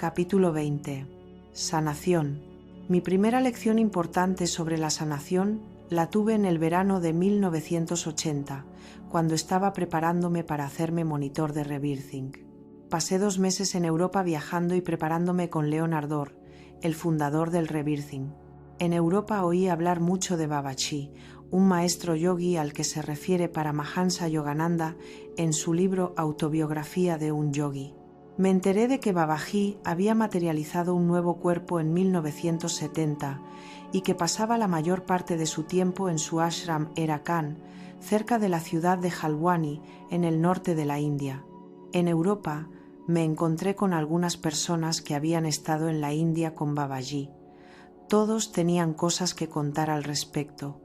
Capítulo 20. Sanación. Mi primera lección importante sobre la sanación la tuve en el verano de 1980, cuando estaba preparándome para hacerme monitor de rebirthing. Pasé 2 meses en Europa viajando y preparándome con Leonard Orr, el fundador del rebirthing. En Europa oí hablar mucho de Babaji, un maestro yogi al que se refiere Paramahansa Yogananda en su libro Autobiografía de un yogi. Me enteré de que Babaji había materializado un nuevo cuerpo en 1970 y que pasaba la mayor parte de su tiempo en su ashram Erakan, cerca de la ciudad de Jalwani, en el norte de la India. En Europa me encontré con algunas personas que habían estado en la India con Babaji. Todos tenían cosas que contar al respecto,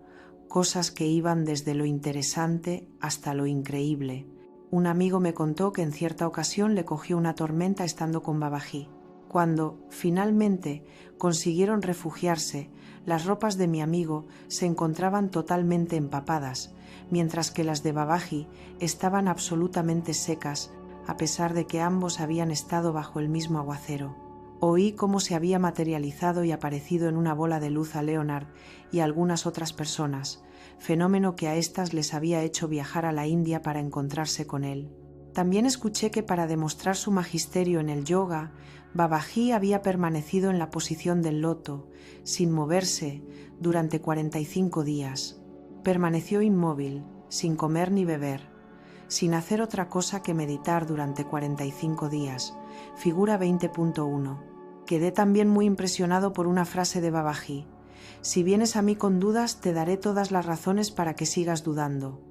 cosas que iban desde lo interesante hasta lo increíble. Un amigo me contó que en cierta ocasión le cogió una tormenta estando con Babaji. Cuando, finalmente, consiguieron refugiarse, las ropas de mi amigo se encontraban totalmente empapadas, mientras que las de Babaji estaban absolutamente secas, a pesar de que ambos habían estado bajo el mismo aguacero. Oí cómo se había materializado y aparecido en una bola de luz a Leonard y a algunas otras personas, fenómeno que a éstas les había hecho viajar a la India para encontrarse con él. También escuché que para demostrar su magisterio en el yoga, Babaji había permanecido en la posición del loto, sin moverse, durante 45 días. Permaneció inmóvil, sin comer ni beber, sin hacer otra cosa que meditar durante 45 días. Figura 20.1. Quedé también muy impresionado por una frase de Babaji: si vienes a mí con dudas, te daré todas las razones para que sigas dudando.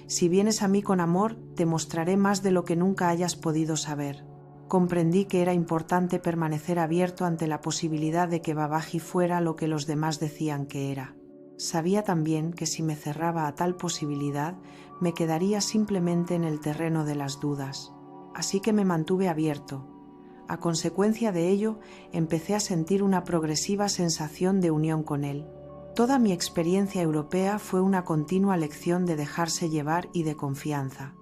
Si vienes a mí con amor, te mostraré más de lo que nunca hayas podido saber. Comprendí que era importante permanecer abierto ante la posibilidad de que Babaji fuera lo que los demás decían que era. Sabía también que si me cerraba a tal posibilidad, me quedaría simplemente en el terreno de las dudas. Así que me mantuve abierto. A consecuencia de ello, empecé a sentir una progresiva sensación de unión con él. Toda mi experiencia europea fue una continua lección de dejarse llevar y de confianza.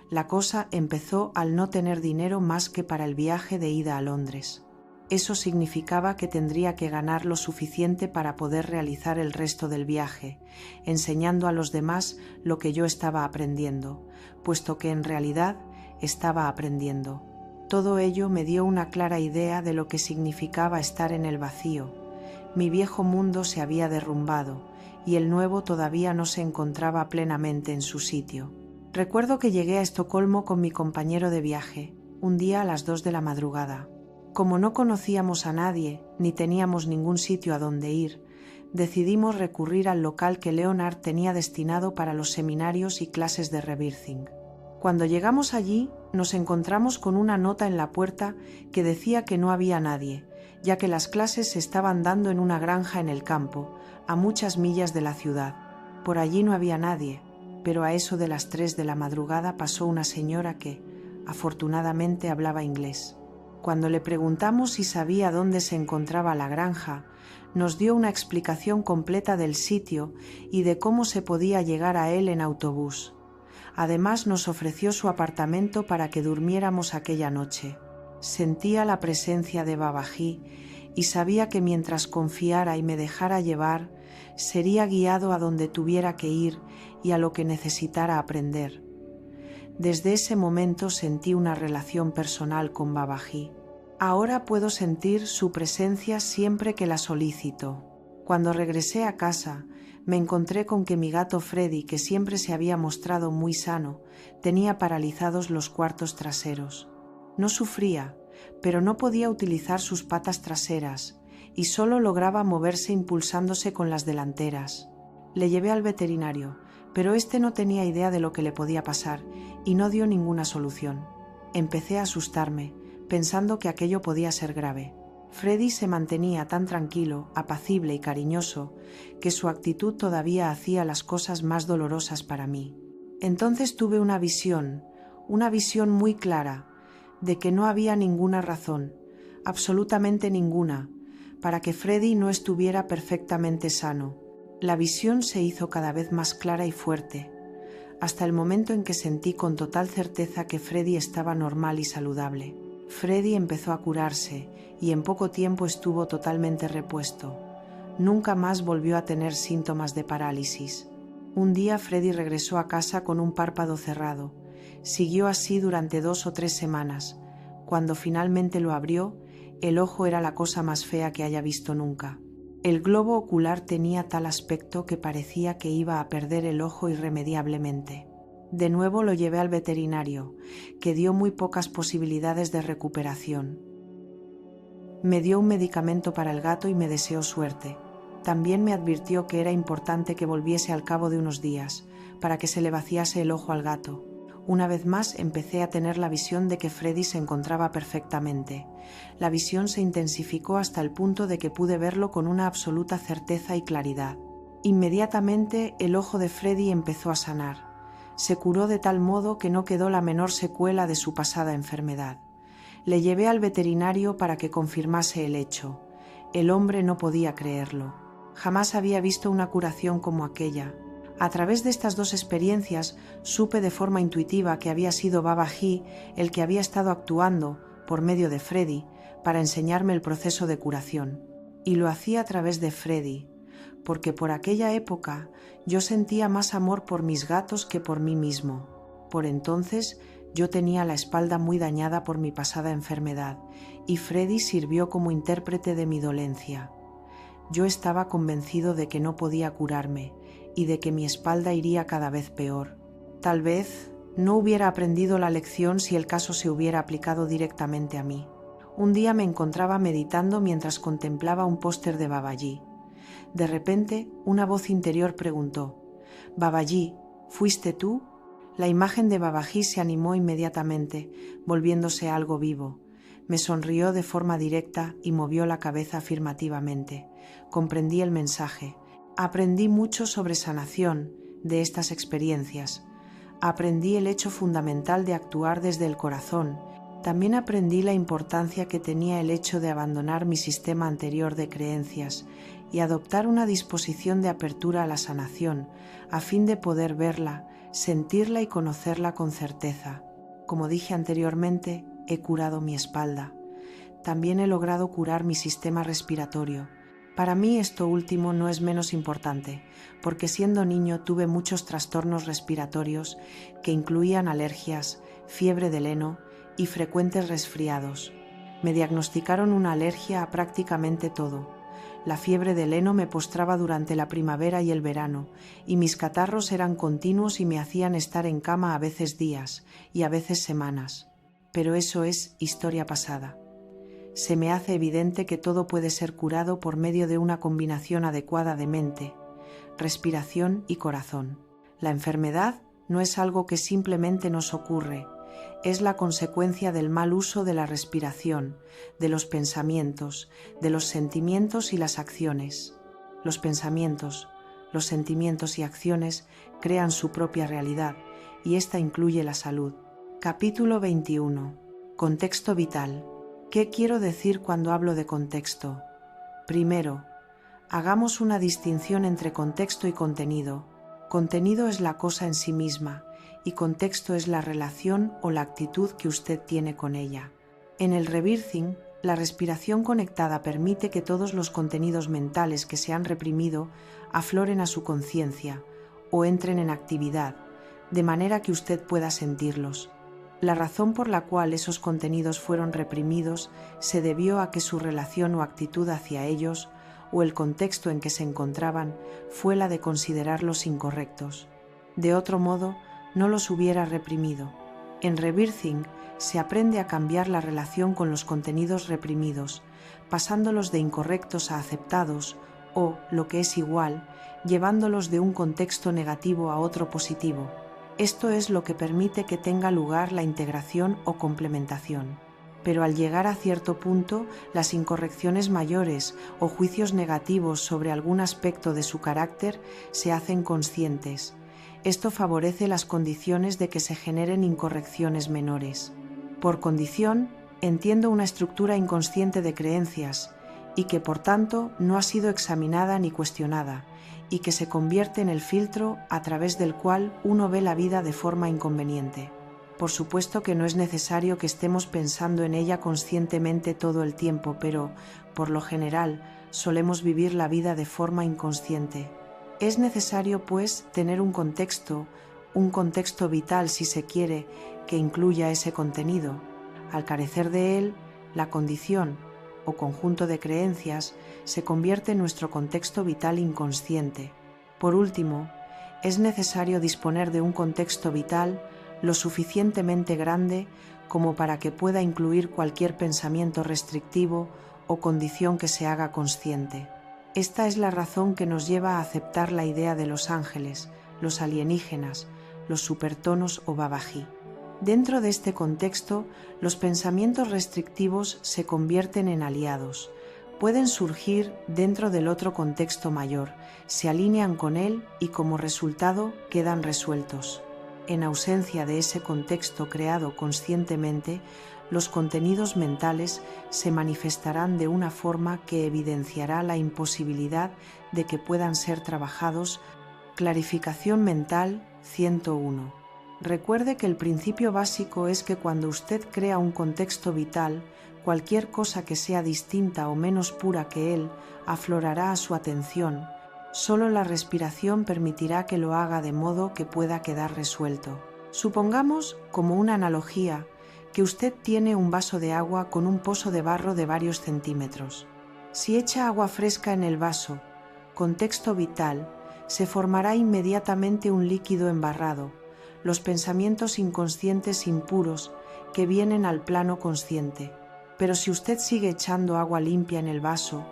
La cosa empezó al no tener dinero más que para el viaje de ida a Londres. Eso significaba que tendría que ganar lo suficiente para poder realizar el resto del viaje, enseñando a los demás lo que yo estaba aprendiendo, puesto que en realidad estaba aprendiendo. Todo ello me dio una clara idea de lo que significaba estar en el vacío. Mi viejo mundo se había derrumbado y el nuevo todavía no se encontraba plenamente en su sitio. Recuerdo que llegué a Estocolmo con mi compañero de viaje, un día a las 2 de la madrugada. Como no conocíamos a nadie ni teníamos ningún sitio a donde ir, decidimos recurrir al local que Leonard tenía destinado para los seminarios y clases de rebirthing. Cuando llegamos allí, nos encontramos con una nota en la puerta que decía que no había nadie, ya que las clases se estaban dando en una granja en el campo, a muchas millas de la ciudad. Por allí no había nadie, pero a eso de las 3 de la madrugada pasó una señora que, afortunadamente, hablaba inglés. Cuando le preguntamos si sabía dónde se encontraba la granja, nos dio una explicación completa del sitio y de cómo se podía llegar a él en autobús. Además, nos ofreció su apartamento para que durmiéramos aquella noche. Sentía la presencia de Babaji y sabía que mientras confiara y me dejara llevar, sería guiado a donde tuviera que ir y a lo que necesitara aprender. Desde ese momento sentí una relación personal con Babaji. Ahora puedo sentir su presencia siempre que la solicito. Cuando regresé a casa, me encontré con que mi gato Freddy, que siempre se había mostrado muy sano, tenía paralizados los cuartos traseros. No sufría, pero no podía utilizar sus patas traseras y solo lograba moverse impulsándose con las delanteras. Le llevé al veterinario, pero este no tenía idea de lo que le podía pasar y no dio ninguna solución. Empecé a asustarme, pensando que aquello podía ser grave. Freddy se mantenía tan tranquilo, apacible y cariñoso, que su actitud todavía hacía las cosas más dolorosas para mí. Entonces tuve una visión muy clara, de que no había ninguna razón, absolutamente ninguna, para que Freddy no estuviera perfectamente sano. La visión se hizo cada vez más clara y fuerte, hasta el momento en que sentí con total certeza que Freddy estaba normal y saludable. Freddy empezó a curarse y en poco tiempo estuvo totalmente repuesto. Nunca más volvió a tener síntomas de parálisis. Un día Freddy regresó a casa con un párpado cerrado. Siguió así durante 2 o 3 semanas. Cuando finalmente lo abrió, el ojo era la cosa más fea que haya visto nunca. El globo ocular tenía tal aspecto que parecía que iba a perder el ojo irremediablemente. De nuevo lo llevé al veterinario, que dio muy pocas posibilidades de recuperación. Me dio un medicamento para el gato y me deseó suerte. También me advirtió que era importante que volviese al cabo de unos días, para que se le vaciase el ojo al gato. Una vez más empecé a tener la visión de que Freddy se encontraba perfectamente. La visión se intensificó hasta el punto de que pude verlo con una absoluta certeza y claridad. Inmediatamente el ojo de Freddy empezó a sanar. Se curó de tal modo que no quedó la menor secuela de su pasada enfermedad. Le llevé al veterinario para que confirmase el hecho. El hombre no podía creerlo. Jamás había visto una curación como aquella. A través de estas 2 experiencias supe de forma intuitiva que había sido Babaji el que había estado actuando, por medio de Freddy, para enseñarme el proceso de curación. Y lo hacía a través de Freddy, porque por aquella época yo sentía más amor por mis gatos que por mí mismo. Por entonces yo tenía la espalda muy dañada por mi pasada enfermedad, y Freddy sirvió como intérprete de mi dolencia. Yo estaba convencido de que no podía curarme, y de que mi espalda iría cada vez peor. Tal vez no hubiera aprendido la lección si el caso se hubiera aplicado directamente a mí. Un día me encontraba meditando mientras contemplaba un póster de Babaji. De repente, una voz interior preguntó: «Babaji, ¿fuiste tú?». La imagen de Babaji se animó inmediatamente, volviéndose algo vivo. Me sonrió de forma directa y movió la cabeza afirmativamente. Comprendí el mensaje. Aprendí mucho sobre sanación de estas experiencias. Aprendí el hecho fundamental de actuar desde el corazón. También aprendí la importancia que tenía el hecho de abandonar mi sistema anterior de creencias y adoptar una disposición de apertura a la sanación, a fin de poder verla, sentirla y conocerla con certeza. Como dije anteriormente, he curado mi espalda. También he logrado curar mi sistema respiratorio. Para mí esto último no es menos importante, porque siendo niño tuve muchos trastornos respiratorios que incluían alergias, fiebre del heno y frecuentes resfriados. Me diagnosticaron una alergia a prácticamente todo. La fiebre del heno me postraba durante la primavera y el verano, y mis catarros eran continuos y me hacían estar en cama a veces días y a veces semanas. Pero eso es historia pasada. Se me hace evidente que todo puede ser curado por medio de una combinación adecuada de mente, respiración y corazón. La enfermedad no es algo que simplemente nos ocurre, es la consecuencia del mal uso de la respiración, de los pensamientos, de los sentimientos y las acciones. Los pensamientos, los sentimientos y acciones crean su propia realidad, y esta incluye la salud. Capítulo 21. Contexto vital. ¿Qué quiero decir cuando hablo de contexto? Primero, hagamos una distinción entre contexto y contenido. Contenido es la cosa en sí misma y contexto es la relación o la actitud que usted tiene con ella. En el rebirthing, la respiración conectada permite que todos los contenidos mentales que se han reprimido afloren a su conciencia o entren en actividad, de manera que usted pueda sentirlos. La razón por la cual esos contenidos fueron reprimidos se debió a que su relación o actitud hacia ellos, o el contexto en que se encontraban, fue la de considerarlos incorrectos. De otro modo, no los hubiera reprimido. En Rebirthing se aprende a cambiar la relación con los contenidos reprimidos, pasándolos de incorrectos a aceptados o, lo que es igual, llevándolos de un contexto negativo a otro positivo. Esto es lo que permite que tenga lugar la integración o complementación. Pero al llegar a cierto punto, las incorrecciones mayores o juicios negativos sobre algún aspecto de su carácter se hacen conscientes. Esto favorece las condiciones de que se generen incorrecciones menores. Por condición, entiendo una estructura inconsciente de creencias y que, por tanto, no ha sido examinada ni cuestionada, y que se convierte en el filtro a través del cual uno ve la vida de forma inconveniente. Por supuesto que no es necesario que estemos pensando en ella conscientemente todo el tiempo, pero, por lo general, solemos vivir la vida de forma inconsciente. Es necesario, pues, tener un contexto vital, si se quiere, que incluya ese contenido. Al carecer de él, la condición o conjunto de creencias se convierte en nuestro contexto vital inconsciente. Por último, es necesario disponer de un contexto vital lo suficientemente grande como para que pueda incluir cualquier pensamiento restrictivo o condición que se haga consciente. Esta es la razón que nos lleva a aceptar la idea de los ángeles, los alienígenas, los supertonos o babají. Dentro de este contexto, los pensamientos restrictivos se convierten en aliados. Pueden surgir dentro del otro contexto mayor, se alinean con él y como resultado quedan resueltos. En ausencia de ese contexto creado conscientemente, los contenidos mentales se manifestarán de una forma que evidenciará la imposibilidad de que puedan ser trabajados. Clarificación mental 101. Recuerde que el principio básico es que cuando usted crea un contexto vital, cualquier cosa que sea distinta o menos pura que él aflorará a su atención. Solo la respiración permitirá que lo haga de modo que pueda quedar resuelto. Supongamos, como una analogía, que usted tiene un vaso de agua con un pozo de barro de varios centímetros. Si echa agua fresca en el vaso, contexto vital, se formará inmediatamente un líquido embarrado, los pensamientos inconscientes impuros que vienen al plano consciente. Pero si usted sigue echando agua limpia en el vaso,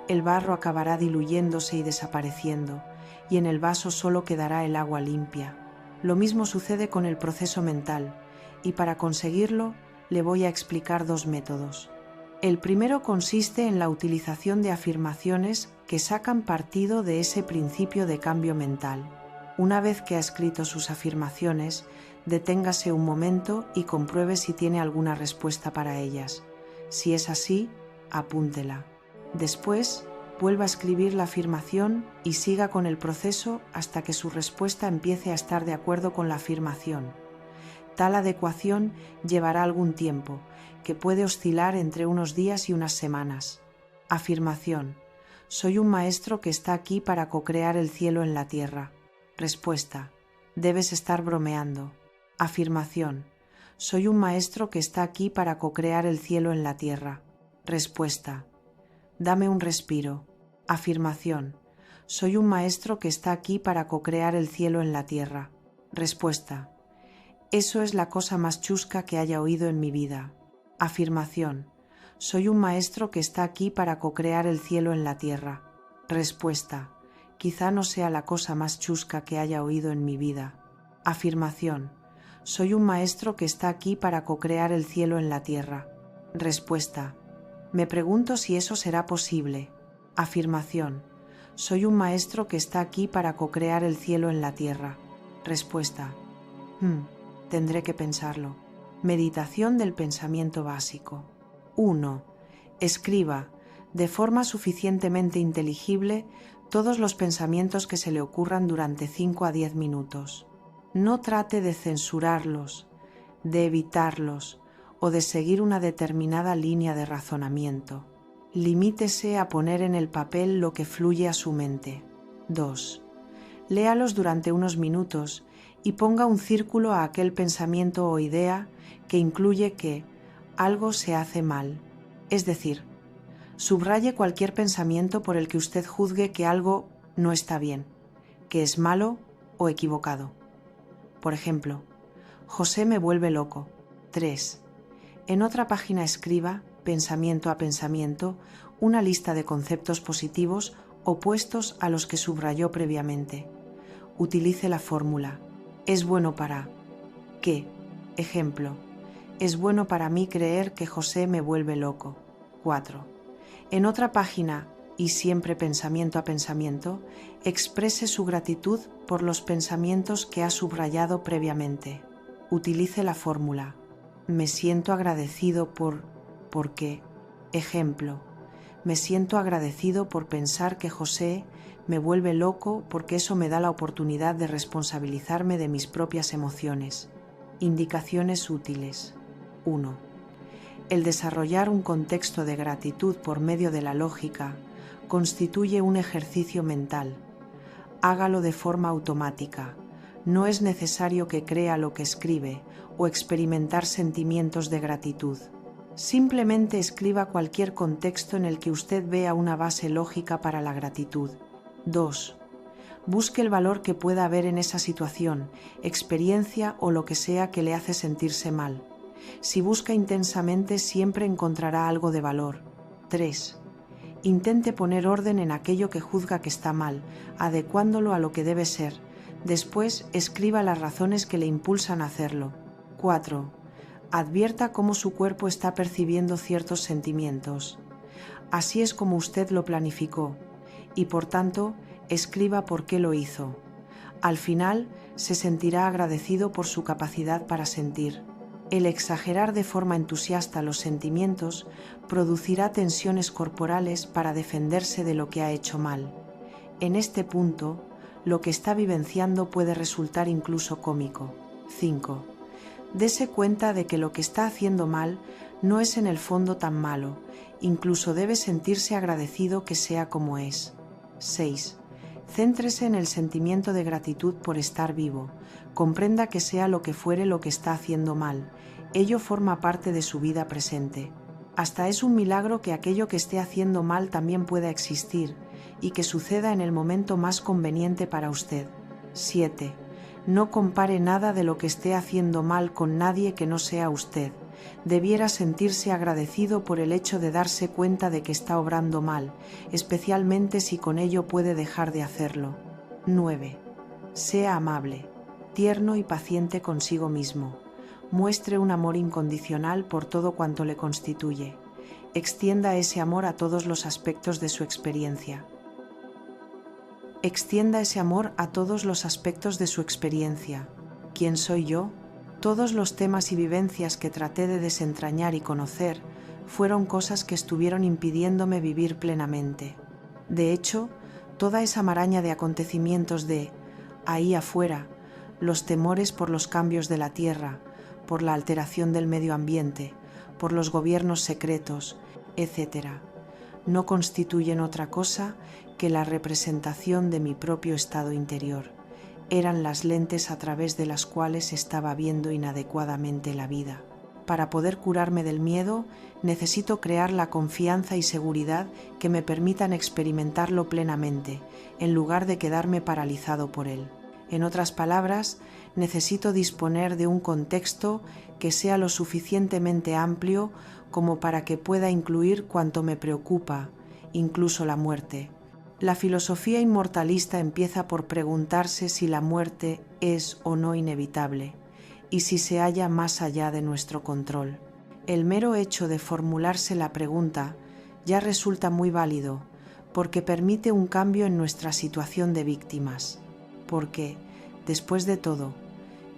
el barro acabará diluyéndose y desapareciendo, y en el vaso solo quedará el agua limpia. Lo mismo sucede con el proceso mental, y para conseguirlo le voy a explicar dos métodos. El primero consiste en la utilización de afirmaciones que sacan partido de ese principio de cambio mental. Una vez que ha escrito sus afirmaciones, deténgase un momento y compruebe si tiene alguna respuesta para ellas. Si es así, apúntela. Después, vuelva a escribir la afirmación y siga con el proceso hasta que su respuesta empiece a estar de acuerdo con la afirmación. Tal adecuación llevará algún tiempo, que puede oscilar entre unos días y unas semanas. Afirmación: soy un maestro que está aquí para co-crear el cielo en la tierra. Respuesta: debes estar bromeando. Afirmación: soy un maestro que está aquí para co-crear el cielo en la tierra. Respuesta: dame un respiro. Afirmación: soy un maestro que está aquí para co-crear el cielo en la tierra. Respuesta: eso es la cosa más chusca que haya oído en mi vida. Afirmación: soy un maestro que está aquí para co-crear el cielo en la tierra. Respuesta: quizá no sea la cosa más chusca que haya oído en mi vida. Afirmación: soy un maestro que está aquí para co-crear el cielo en la tierra. Respuesta: me pregunto si eso será posible. Afirmación: soy un maestro que está aquí para co-crear el cielo en la tierra. Respuesta: tendré que pensarlo. Meditación del pensamiento básico. 1. Escriba, de forma suficientemente inteligible, todos los pensamientos que se le ocurran durante 5 a 10 minutos. No trate de censurarlos, de evitarlos o de seguir una determinada línea de razonamiento. Limítese a poner en el papel lo que fluye a su mente. 2. Léalos durante unos minutos y ponga un círculo a aquel pensamiento o idea que incluye que algo se hace mal. Es decir, subraye cualquier pensamiento por el que usted juzgue que algo no está bien, que es malo o equivocado. Por ejemplo, José me vuelve loco. 3. En otra página escriba, pensamiento a pensamiento, una lista de conceptos positivos opuestos a los que subrayó previamente. Utilice la fórmula: es bueno para ¿qué? Ejemplo: es bueno para mí creer que José me vuelve loco. 4. En otra página, y siempre pensamiento a pensamiento, exprese su gratitud por los pensamientos que ha subrayado previamente. Utilice la fórmula: me siento agradecido ¿por qué? Ejemplo: me siento agradecido por pensar que José me vuelve loco porque eso me da la oportunidad de responsabilizarme de mis propias emociones. Indicaciones útiles. 1. El desarrollar un contexto de gratitud por medio de la lógica constituye un ejercicio mental. Hágalo de forma automática. No es necesario que crea lo que escribe o experimentar sentimientos de gratitud. Simplemente escriba cualquier contexto en el que usted vea una base lógica para la gratitud. 2. Busque el valor que pueda haber en esa situación, experiencia o lo que sea que le hace sentirse mal. Si busca intensamente, siempre encontrará algo de valor. 3. Intente poner orden en aquello que juzga que está mal, adecuándolo a lo que debe ser. Después, escriba las razones que le impulsan a hacerlo. 4. Advierta cómo su cuerpo está percibiendo ciertos sentimientos. Así es como usted lo planificó, y por tanto, escriba por qué lo hizo. Al final, se sentirá agradecido por su capacidad para sentir. El exagerar de forma entusiasta los sentimientos producirá tensiones corporales para defenderse de lo que ha hecho mal. En este punto, lo que está vivenciando puede resultar incluso cómico. 5. Dese cuenta de que lo que está haciendo mal no es en el fondo tan malo, incluso debe sentirse agradecido que sea como es. 6. Céntrese en el sentimiento de gratitud por estar vivo. Comprenda que sea lo que fuere lo que está haciendo mal, ello forma parte de su vida presente. Hasta es un milagro que aquello que esté haciendo mal también pueda existir y que suceda en el momento más conveniente para usted. 7. No compare nada de lo que esté haciendo mal con nadie que no sea usted. Debiera sentirse agradecido por el hecho de darse cuenta de que está obrando mal, especialmente si con ello puede dejar de hacerlo. 9. Sea amable, tierno y paciente consigo mismo. Muestre un amor incondicional por todo cuanto le constituye. Extienda ese amor a todos los aspectos de su experiencia. Extienda ese amor a todos los aspectos de su experiencia. ¿Quién soy yo? Todos los temas y vivencias que traté de desentrañar y conocer fueron cosas que estuvieron impidiéndome vivir plenamente. De hecho, toda esa maraña de acontecimientos de ahí afuera, los temores por los cambios de la tierra, por la alteración del medio ambiente, por los gobiernos secretos, etc., no constituyen otra cosa que la representación de mi propio estado interior. Eran las lentes a través de las cuales estaba viendo inadecuadamente la vida. Para poder curarme del miedo, necesito crear la confianza y seguridad que me permitan experimentarlo plenamente, en lugar de quedarme paralizado por él. En otras palabras, necesito disponer de un contexto que sea lo suficientemente amplio como para que pueda incluir cuanto me preocupa, incluso la muerte. La filosofía inmortalista empieza por preguntarse si la muerte es o no inevitable y si se halla más allá de nuestro control. El mero hecho de formularse la pregunta ya resulta muy válido porque permite un cambio en nuestra situación de víctimas. Porque, después de todo,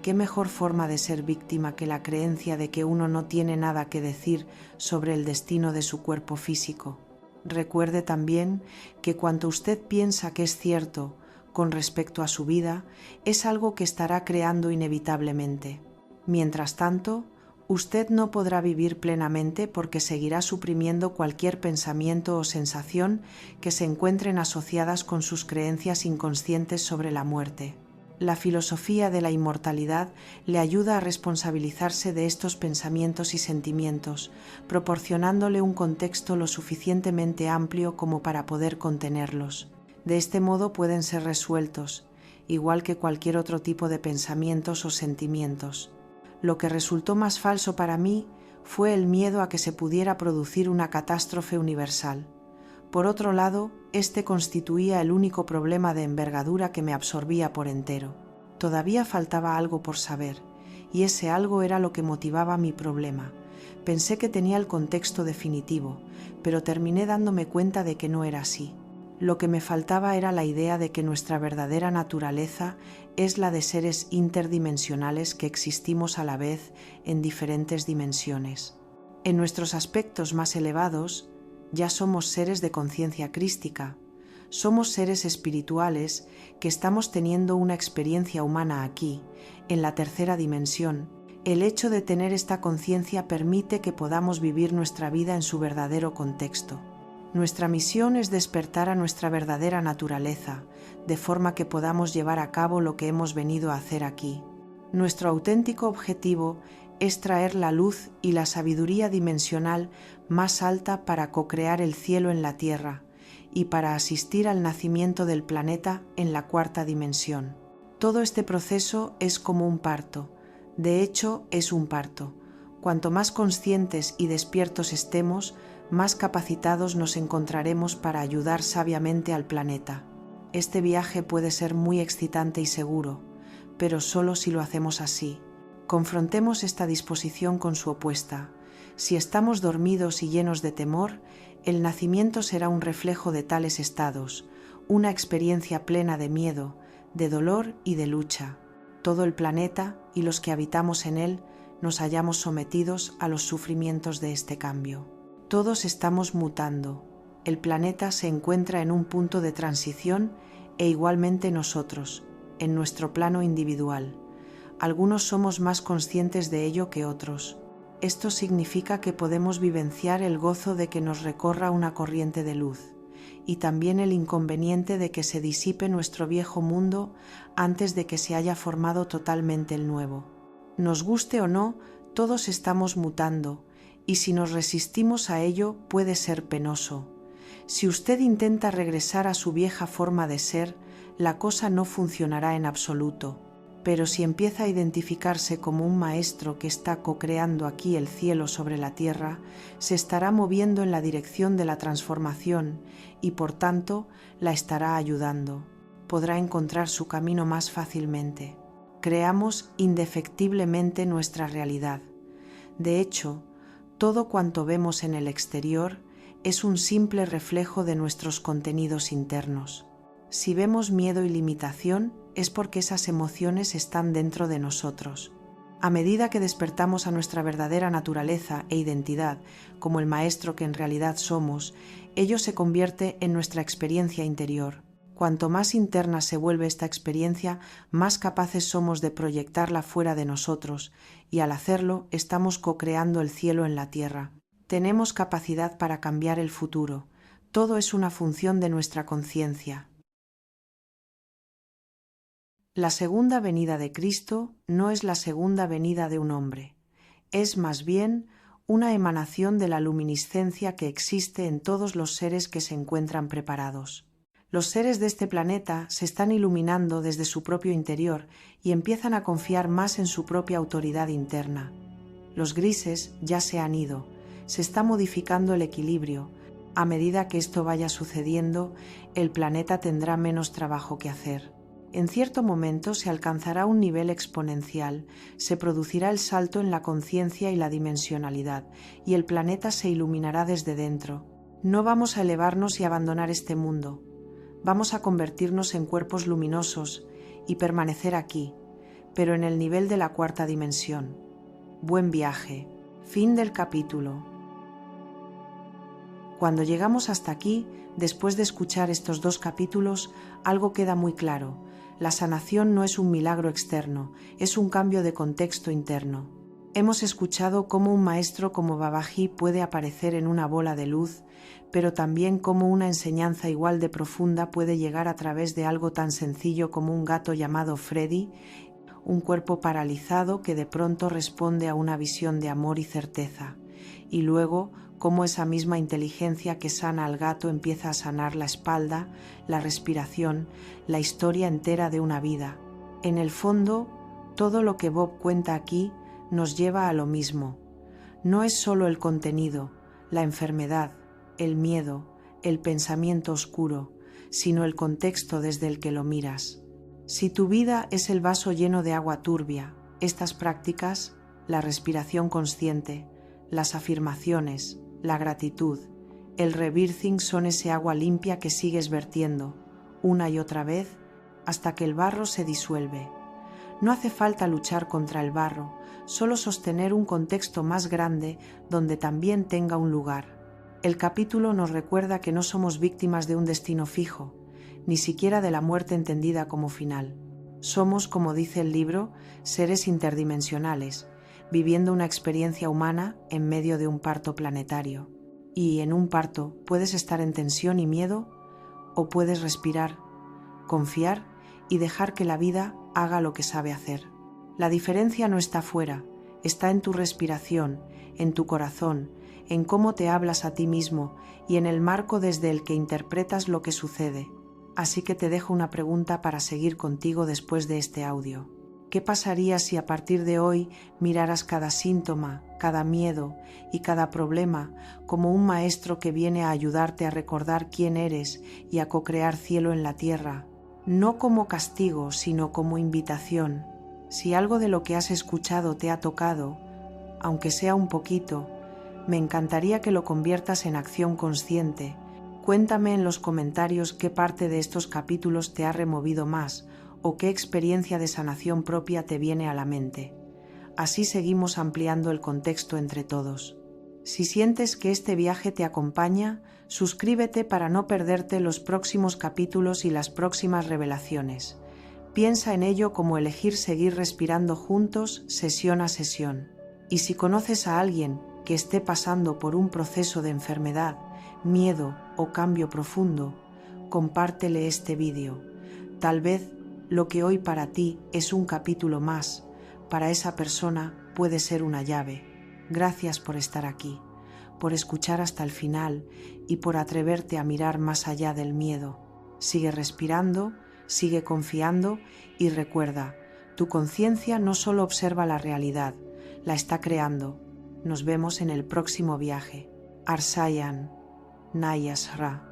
¿qué mejor forma de ser víctima que la creencia de que uno no tiene nada que decir sobre el destino de su cuerpo físico? Recuerde también que cuanto usted piensa que es cierto con respecto a su vida, es algo que estará creando inevitablemente. Mientras tanto, usted no podrá vivir plenamente porque seguirá suprimiendo cualquier pensamiento o sensación que se encuentren asociadas con sus creencias inconscientes sobre la muerte. La filosofía de la inmortalidad le ayuda a responsabilizarse de estos pensamientos y sentimientos, proporcionándole un contexto lo suficientemente amplio como para poder contenerlos. De este modo pueden ser resueltos, igual que cualquier otro tipo de pensamientos o sentimientos. Lo que resultó más falso para mí fue el miedo a que se pudiera producir una catástrofe universal. Por otro lado, este constituía el único problema de envergadura que me absorbía por entero. Todavía faltaba algo por saber, y ese algo era lo que motivaba mi problema. Pensé que tenía el contexto definitivo, pero terminé dándome cuenta de que no era así. Lo que me faltaba era la idea de que nuestra verdadera naturaleza es la de seres interdimensionales que existimos a la vez en diferentes dimensiones. En nuestros aspectos más elevados, ya somos seres de conciencia crística, somos seres espirituales que estamos teniendo una experiencia humana aquí, en la tercera dimensión, El hecho de tener esta conciencia permite que podamos vivir nuestra vida en su verdadero contexto. Nuestra misión es despertar a nuestra verdadera naturaleza, de forma que podamos llevar a cabo lo que hemos venido a hacer aquí. Nuestro auténtico objetivo es traer la luz y la sabiduría dimensional más alta para co-crear el cielo en la tierra y para asistir al nacimiento del planeta en la cuarta dimensión. Todo este proceso es como un parto. De hecho, es un parto. Cuanto más conscientes y despiertos estemos, más capacitados nos encontraremos para ayudar sabiamente al planeta. Este viaje puede ser muy excitante y seguro, pero solo si lo hacemos así. Confrontemos esta disposición con su opuesta. Si estamos dormidos y llenos de temor, el nacimiento será un reflejo de tales estados, una experiencia plena de miedo, de dolor y de lucha. Todo el planeta y los que habitamos en él nos hallamos sometidos a los sufrimientos de este cambio. Todos estamos mutando. El planeta se encuentra en un punto de transición e igualmente nosotros, en nuestro plano individual. Algunos somos más conscientes de ello que otros. Esto significa que podemos vivenciar el gozo de que nos recorra una corriente de luz y también el inconveniente de que se disipe nuestro viejo mundo antes de que se haya formado totalmente el nuevo. Nos guste o no, todos estamos mutando y si nos resistimos a ello puede ser penoso. Si usted intenta regresar a su vieja forma de ser, la cosa no funcionará en absoluto. Pero si empieza a identificarse como un maestro que está co-creando aquí el cielo sobre la tierra, se estará moviendo en la dirección de la transformación y por tanto la estará ayudando. Podrá encontrar su camino más fácilmente. Creamos indefectiblemente nuestra realidad. De hecho, todo cuanto vemos en el exterior es un simple reflejo de nuestros contenidos internos. Si vemos miedo y limitación, es porque esas emociones están dentro de nosotros. A medida que despertamos a nuestra verdadera naturaleza e identidad, como el maestro que en realidad somos, ello se convierte en nuestra experiencia interior. Cuanto más interna se vuelve esta experiencia, más capaces somos de proyectarla fuera de nosotros, y al hacerlo estamos co-creando el cielo en la tierra. Tenemos capacidad para cambiar el futuro. Todo es una función de nuestra conciencia. La segunda venida de Cristo no es la segunda venida de un hombre, es más bien una emanación de la luminiscencia que existe en todos los seres que se encuentran preparados. Los seres de este planeta se están iluminando desde su propio interior y empiezan a confiar más en su propia autoridad interna. Los grises ya se han ido, se está modificando el equilibrio. A medida que esto vaya sucediendo, el planeta tendrá menos trabajo que hacer. En cierto momento se alcanzará un nivel exponencial, se producirá el salto en la conciencia y la dimensionalidad, y el planeta se iluminará desde dentro. No vamos a elevarnos y abandonar este mundo. Vamos a convertirnos en cuerpos luminosos y permanecer aquí, pero en el nivel de la cuarta dimensión. Buen viaje. Fin del capítulo. Cuando llegamos hasta aquí, después de escuchar estos 2 capítulos, algo queda muy claro. La sanación no es un milagro externo, es un cambio de contexto interno. Hemos escuchado cómo un maestro como Babaji puede aparecer en una bola de luz, pero también cómo una enseñanza igual de profunda puede llegar a través de algo tan sencillo como un gato llamado Freddy, un cuerpo paralizado que de pronto responde a una visión de amor y certeza, y luego cómo esa misma inteligencia que sana al gato empieza a sanar la espalda, la respiración, la historia entera de una vida. En el fondo, todo lo que Bob cuenta aquí nos lleva a lo mismo. No es solo el contenido, la enfermedad, el miedo, el pensamiento oscuro, sino el contexto desde el que lo miras. Si tu vida es el vaso lleno de agua turbia, estas prácticas, la respiración consciente, las afirmaciones, la gratitud, el rebirthing son ese agua limpia que sigues vertiendo, una y otra vez, hasta que el barro se disuelve. No hace falta luchar contra el barro, solo sostener un contexto más grande donde también tenga un lugar. El capítulo nos recuerda que no somos víctimas de un destino fijo, ni siquiera de la muerte entendida como final. Somos, como dice el libro, seres interdimensionales, viviendo una experiencia humana en medio de un parto planetario. Y en un parto puedes estar en tensión y miedo, o puedes respirar, confiar y dejar que la vida haga lo que sabe hacer. La diferencia no está fuera, está en tu respiración, en tu corazón, en cómo te hablas a ti mismo y en el marco desde el que interpretas lo que sucede. Así que te dejo una pregunta para seguir contigo después de este audio. ¿Qué pasaría si a partir de hoy miraras cada síntoma, cada miedo y cada problema como un maestro que viene a ayudarte a recordar quién eres y a co-crear cielo en la tierra? No como castigo, sino como invitación. Si algo de lo que has escuchado te ha tocado, aunque sea un poquito, me encantaría que lo conviertas en acción consciente. Cuéntame en los comentarios qué parte de estos capítulos te ha removido más o qué experiencia de sanación propia te viene a la mente. Así seguimos ampliando el contexto entre todos. Si sientes que este viaje te acompaña, suscríbete para no perderte los próximos capítulos y las próximas revelaciones. Piensa en ello como elegir seguir respirando juntos, sesión a sesión. Y si conoces a alguien que esté pasando por un proceso de enfermedad, miedo o cambio profundo, compártele este vídeo. Tal vez lo que hoy para ti es un capítulo más, para esa persona puede ser una llave. Gracias por estar aquí, por escuchar hasta el final y por atreverte a mirar más allá del miedo. Sigue respirando, sigue confiando y recuerda, tu conciencia no solo observa la realidad, la está creando. Nos vemos en el próximo viaje. Arsayan Nayasra.